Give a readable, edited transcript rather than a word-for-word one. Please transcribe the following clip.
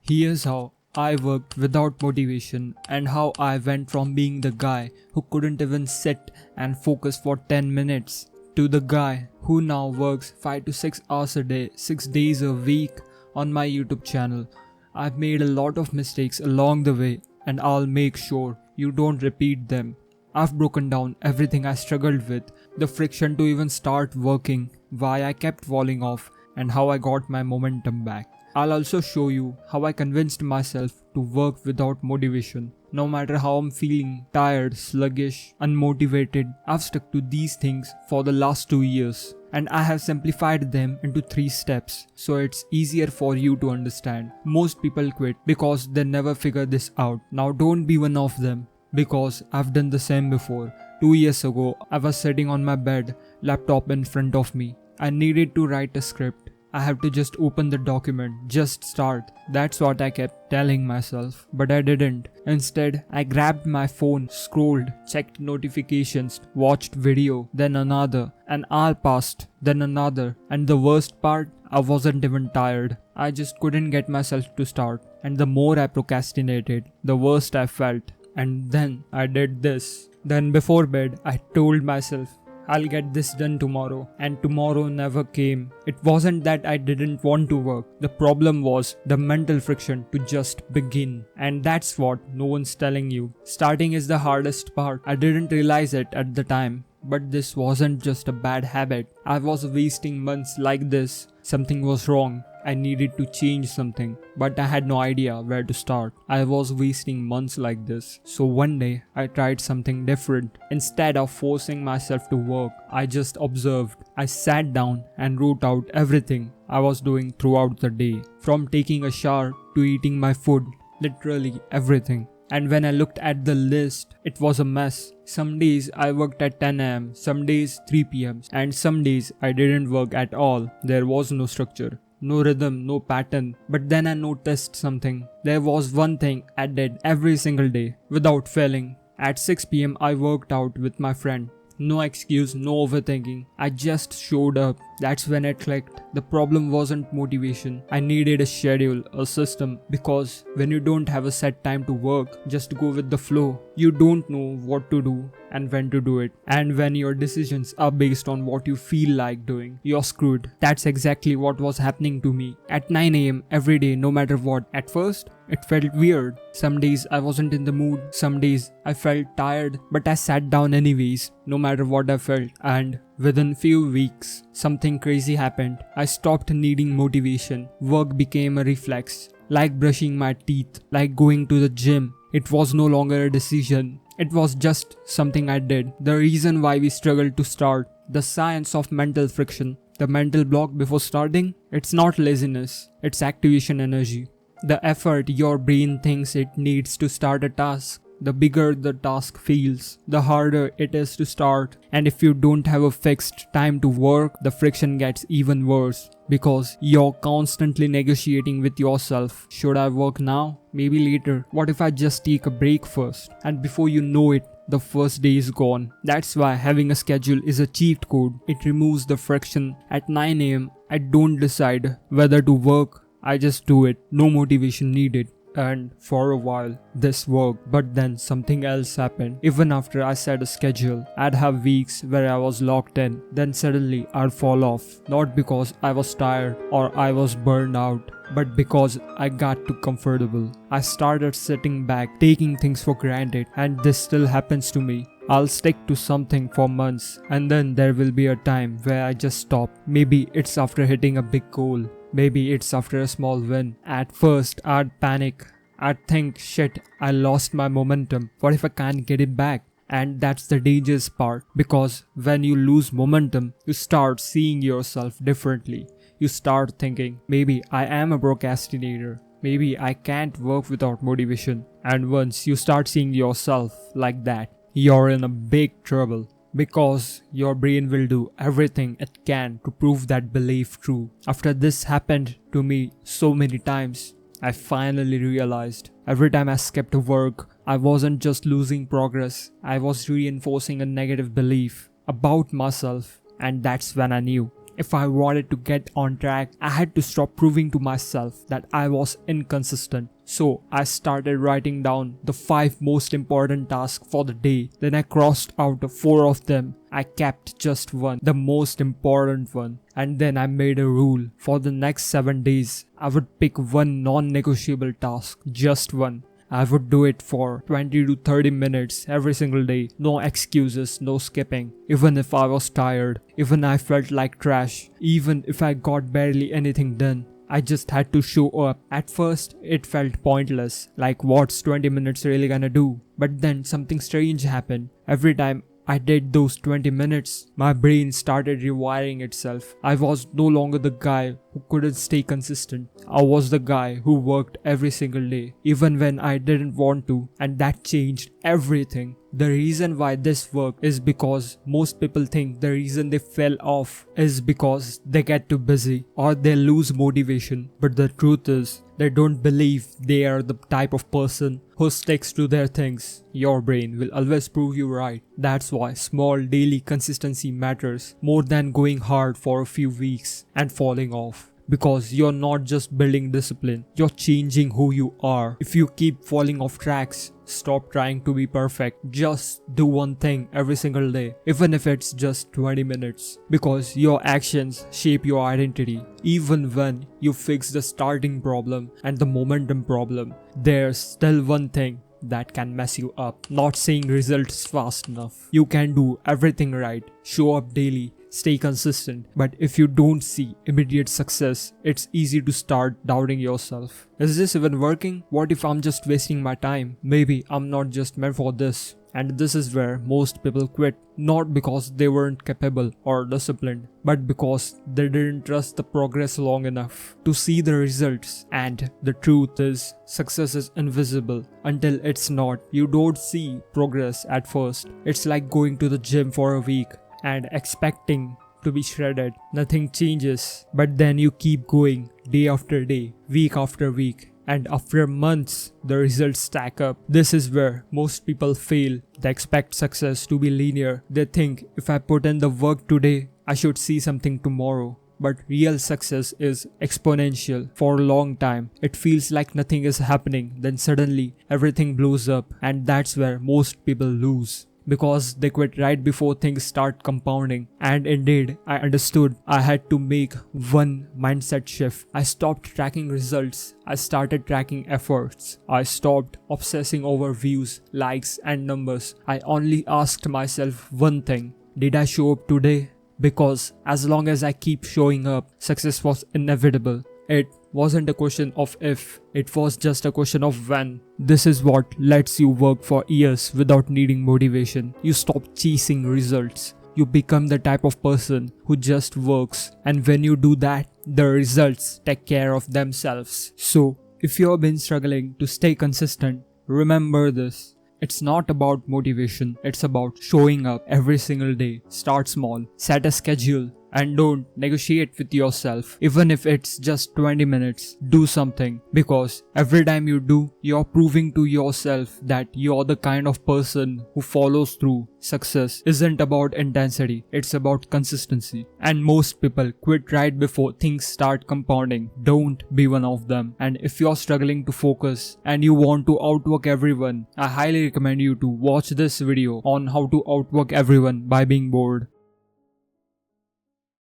Here's how I worked without motivation and how I went from being the guy who couldn't even sit and focus for 10 minutes to the guy who now works 5 to 6 hours a day, 6 days a week on my YouTube channel. I've made a lot of mistakes along the way and I'll make sure you don't repeat them. I've broken down everything I struggled with, the friction to even start working, why I kept falling off, and how I got my momentum back. I'll also show you how I convinced myself to work without motivation. No matter how I'm feeling tired, sluggish, unmotivated, I've stuck to these things for the last 2 years. And I have simplified them into 3 steps so it's easier for you to understand. Most people quit because they never figure this out. Now don't be one of them, because I've done the same before. 2 years ago, I was sitting on my bed, laptop in front of me. I needed to write a script. I have to just open the document, just start. That's what I kept telling myself, but I didn't. Instead, I grabbed my phone, scrolled, checked notifications, watched video, then another. An hour passed, then another. And the worst part, I wasn't even tired. I just couldn't get myself to start. And the more I procrastinated, the worse I felt. And then I did this. Then before bed, I told myself, I'll get this done tomorrow, and tomorrow never came. It wasn't that I didn't want to work. The problem was the mental friction to just begin. And that's what no one's telling you. Starting is the hardest part. I didn't realize it at the time. But this wasn't just a bad habit. I was wasting months like this. Something was wrong. I needed to change something, but I had no idea where to start. I was wasting months like this. So one day, I tried something different. Instead of forcing myself to work, I just observed. I sat down and wrote out everything I was doing throughout the day. From taking a shower to eating my food, literally everything. And when I looked at the list, it was a mess. Some days I worked at 10 am, some days 3 pm, and some days I didn't work at all. There was no structure. No rhythm, no pattern. But then I noticed something. There was one thing I did every single day, without failing. At 6 pm I worked out with my friend. No excuse, no overthinking. I just showed up. That's when it clicked. The problem wasn't motivation. I needed a schedule, a system. Because when you don't have a set time to work, just go with the flow. You don't know what to do and when to do it. And when your decisions are based on what you feel like doing, you're screwed. That's exactly what was happening to me. At 9 am every day, no matter what. At first, it felt weird. Some days I wasn't in the mood. Some days I felt tired. But I sat down anyways, no matter what I felt. And within few weeks, something crazy happened. I stopped needing motivation. Work became a reflex. Like brushing my teeth, like going to the gym. It was no longer a decision. It was just something I did. The reason why we struggle to start. The science of mental friction. The mental block before starting. It's not laziness. It's activation energy. The effort your brain thinks it needs to start a task. The bigger the task feels, the harder it is to start. And if you don't have a fixed time to work, the friction gets even worse. Because you're constantly negotiating with yourself. Should I work now? Maybe later. What if I just take a break first? And before you know it, the first day is gone. That's why having a schedule is a cheat code. It removes the friction. At 9 am, I don't decide whether to work. I just do it. No motivation needed. And for a while, this worked. But then something else happened. Even after I set a schedule, I'd have weeks where I was locked in. Then suddenly I'd fall off. Not because I was tired or I was burned out, but because I got too comfortable. I started sitting back, taking things for granted. And this still happens to me. I'll stick to something for months, and then there will be a time where I just stop. Maybe it's after hitting a big goal. Maybe it's after a small win. At first, I'd panic. I'd think, shit, I lost my momentum. What if I can't get it back? And that's the dangerous part. Because when you lose momentum, you start seeing yourself differently. You start thinking, maybe I am a procrastinator. Maybe I can't work without motivation. And once you start seeing yourself like that, you're in a big trouble. Because your brain will do everything it can to prove that belief true. After this happened to me so many times, I finally realized every time I skipped work, I wasn't just losing progress, I was reinforcing a negative belief about myself. And that's when I knew If I wanted to get on track, I had to stop proving to myself that I was inconsistent. So I started writing down the 5 most important tasks for the day. Then I crossed out 4 of them. I kept just one, the most important one. And then I made a rule. For the next 7 days, I would pick one non-negotiable task, just one. I would do it for 20 to 30 minutes every single day. No excuses, no skipping. Even if I was tired, even I felt like trash, even if I got barely anything done. I just had to show up. At first, it felt pointless, like what's 20 minutes really gonna do? But then something strange happened. Every time I did those 20 minutes, my brain started rewiring itself. I was no longer the guy who couldn't stay consistent. I was the guy who worked every single day, even when I didn't want to, and that changed everything. The reason why this worked is because most people think the reason they fell off is because they get too busy or they lose motivation. But the truth is, they don't believe they are the type of person who sticks to their things. Your brain will always prove you right. That's why small daily consistency matters more than going hard for a few weeks and falling off. Because you're not just building discipline, you're changing who you are. If you keep falling off tracks, stop trying to be perfect. Just do one thing every single day, even if it's just 20 minutes. Because your actions shape your identity. Even when you fix the starting problem and the momentum problem, there's still one thing that can mess you up. Not seeing results fast enough. You can do everything right, show up daily, stay consistent, but if you don't see immediate success, it's easy to start doubting yourself. Is this even working? What if I'm just wasting my time? Maybe I'm not just meant for this. And this is where most people quit, not because they weren't capable or disciplined, but because they didn't trust the progress long enough to see the results. And the truth is, success is invisible until it's not. You don't see progress at first. It's like going to the gym for a week and expecting to be shredded. Nothing changes, but then you keep going day after day, week after week, and after months, the results stack up. This is where most people fail. They expect success to be linear. They think, if I put in the work today, I should see something tomorrow. But real success is exponential. For a long time, it feels like nothing is happening. Then suddenly, everything blows up, and that's where most people lose. Because they quit right before things start compounding. And indeed, I understood I had to make one mindset shift. I stopped tracking results. I started tracking efforts. I stopped obsessing over views, likes, and numbers. I only asked myself one thing: did I show up today? Because as long as I keep showing up, success was inevitable. It wasn't a question of if, it was just a question of when. This is what lets you work for years without needing motivation. You stop chasing results. You become the type of person who just works, and when you do that, the results take care of themselves. So, if you have been struggling to stay consistent, remember this. It's not about motivation, it's about showing up every single day. Start small, set a schedule, and don't negotiate with yourself. Even if it's just 20 minutes, do something. Because every time you do, you're proving to yourself that you're the kind of person who follows through. Success isn't about intensity, it's about consistency. And most people quit right before things start compounding. Don't be one of them. And if you're struggling to focus and you want to outwork everyone, I highly recommend you to watch this video on how to outwork everyone by being bored.